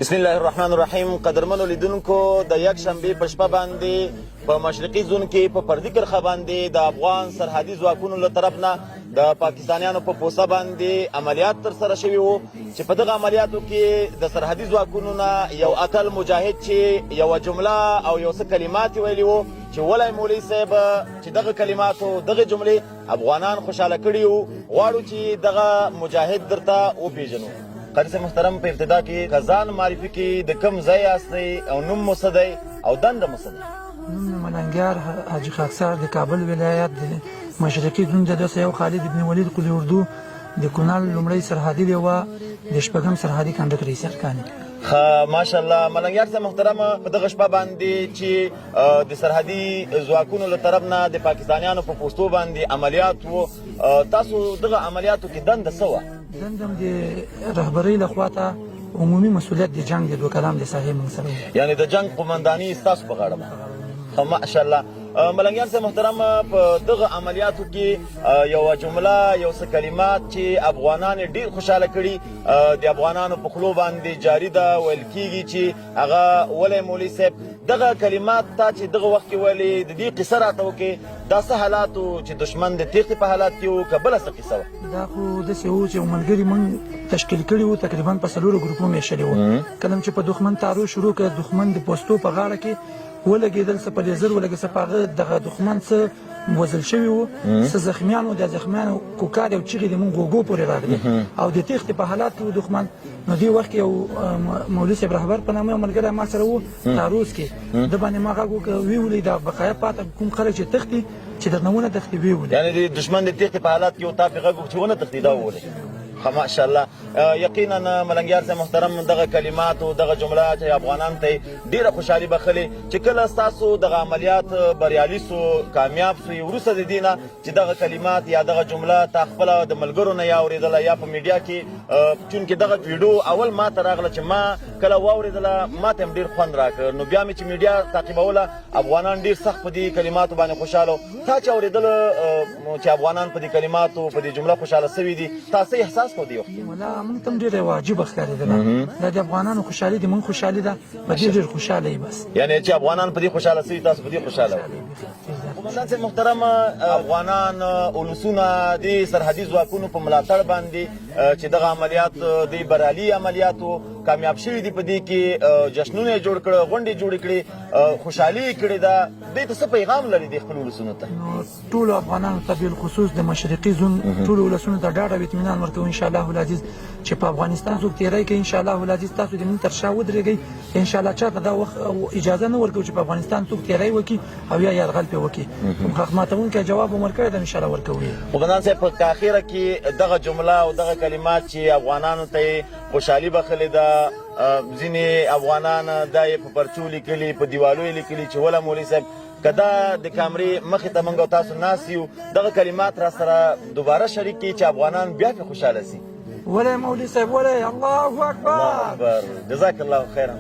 بسم الله الرحمن الرحیم. قدرمنو لیدونکو، د یک شنبې په شپه باندې په مشرقي زون کې په پردي کرښه باندې د افغان سرحدي ځواکونو له طرف نه د پاکستانیانو په پوسه باندې عملیات ترسره شوي وو، چې په دغه عملیاتو کې د سرحدي ځواکونو نه یو اتل مجاهد چې یوه جمله او یو څه کلمات یې ویلي وو، چې ولی مولوي صاحب چې دغه کلماتو دغه جملې افغانان خوشحاله کړي وو، غواړو چې دغه مجاهد درته وپېژنو. قاری صاحب محترم، په ابتدا کې که ځان معرفي کړي، د کوم ځای یاستئ او نوم مو څه دی او دنده مو څه دی؟ نوم مې ملنګیار حاجي خاکسار د کابل ولایت د مشرقي زون د 201 خالد ابن ولید قلی اردو د کونړ لومړی سرحدي لیوه د شپږم سرحدي کنډک رئیس ارکان. ماشاءالله. ملنګیار صاحب محترم، په دغه شپه باندې چې د سرحدي ځواکونو له طرف نه د پاکستانیانو په پوستو باندې عملیات وو، تاسو دغه عملیاتو کې دنده څه وه؟ دندم د رهبرۍ لخوا ته عمومي مسؤلیت د جنګ د دوه کلام د ساحې موږ سره و، یعنې د جنګ قمنداني ستاسو په غاړه ده. ماشاءالله. ملنګیار صاحب محترم، په دغه عملیاتو کې یوه جمله، یو څه کلمات چې افغانان ډېر خوشحاله کړي، د افغانانو په خولو باندې جاري ده، ویل کېږي چې هغه ولی مولوي صاحب دغه کلمات ته چې دغه وخت کې ویلې، د دې قصه راته وکړې، دا څه حالات و چې دښمن د تېښتې په حالات کې و، که بله څه قصه وه؟ دا خو داسې و چې ملګري موږ تشکیل کړي وو، تقریبا په 4 ګروپونو میشلي وو. کله چې په دښمن تعرض شروع کړ، دښمن د پوستو په غاړه کې ولګېدل، څه په لیزر ولګېد، څه په هغه دغه دښمن څه وژل شوي وو، څه زخمیان وو. د زخمیانو کوکارې او چیغې د موږ غوږو پورې راغلې او د تېښتې په حالات کې و دښمن. نو دې وخت کې یو مولوي صاحب رهبر په نامه یو ملګری ما سره و تعرض کې، د باندې ما غږ وکړ، ویې ولئ دا بقایا پاته کوم خلک چې تښتي چې درنه ونه تښتي، ویې ولئ. یعنې د دښمن د تېښتې په حالات کې و تا پرې غږ وکړو چې ونه تښتي، دا وولئ. ماشاءالله. یقینا ملنګیار صاحب محترم، دغه کلمات او دغه جمله چې افغانان ته ډیره خوشحالي بخلې چې کله ستاسو دغه عملیات بریالي سو، کامیاب سوی، وروسته د دې نه چې دغه کلمات یا دغه جمله تا خپله د ملګرو نه یا اورېدله یا په میډیا کې، چونکې دغه ویډیو اول ما ته راغله چې ما کله واورېدله، ما ته هم ډېر خوند راکړ. نو بیا مې چې میډیا تعقیبوله، افغانان ډېر سخت په دې کلماتو باندې خوشحاله وو. تا چې اورېدله چې افغانان په دې کلماتو په دې جمله خوشحاله سوي دي، تا څه احساس کو دی وخت؟ ولا موږ ته هم ډېره واجبه ښکارېدله. دا د افغانانو خوشحالي دي، موږ خوشحالي ده، په دې ډېر خوشحاله یې. بس یعنې چې افغانان په دې خوشحاله سوي، تاسو په دې خوشحاله وئ. قومندان صاحب محترم، افغانان اولسونه د سرحدي ځواکونو په ملاتړ باندې چې دغه عملیات د بریالي عملیاتو کامیاب شوي دي، په دې کې جشنونه یې جوړ کړه، غونډې جوړې کړې، خوشحالي یې کړې ده، دې ته څه پیغام لري د خپلو اولسونو ته؟ نو ټولو افغانانو ته بالخصوص د مشرقي زون ټولو اولسونو ته ډاډ او اطمینان ورکوو انشاءالله العزیز چې په افغانستان څوک تېری کوي، انشاءالله العزیز تاسو د موږ تر شا ودرېږئ. انشاءالله چاته دا وخت اجازه نه ورکوو چې په افغانستان څوک تېری وکړي او یا یرغل پرې وکړي. کوم حق ماتونکی جواب مو ورکړی ده، انشاءالله ورکوو. قومندان صاحب، په اخره کې دغه جمله او دغه کلمات چې افغانانو ته خوشحالي بخلې ده، ځینې افغانان دا یې په پرچو لیکلي، په دیوالو یې لیکلي چې وله مولوي صاحب که دا د کامرې مخې ته موږ او تاسو ناست یو، دغه کلمات را سره دوباره شریک کړي چې افغانان بیا پرې خوشحاله سي. ولی مولوي صاحب، ولی الله اکبر. الله اکبر. جزاک الله خیرا.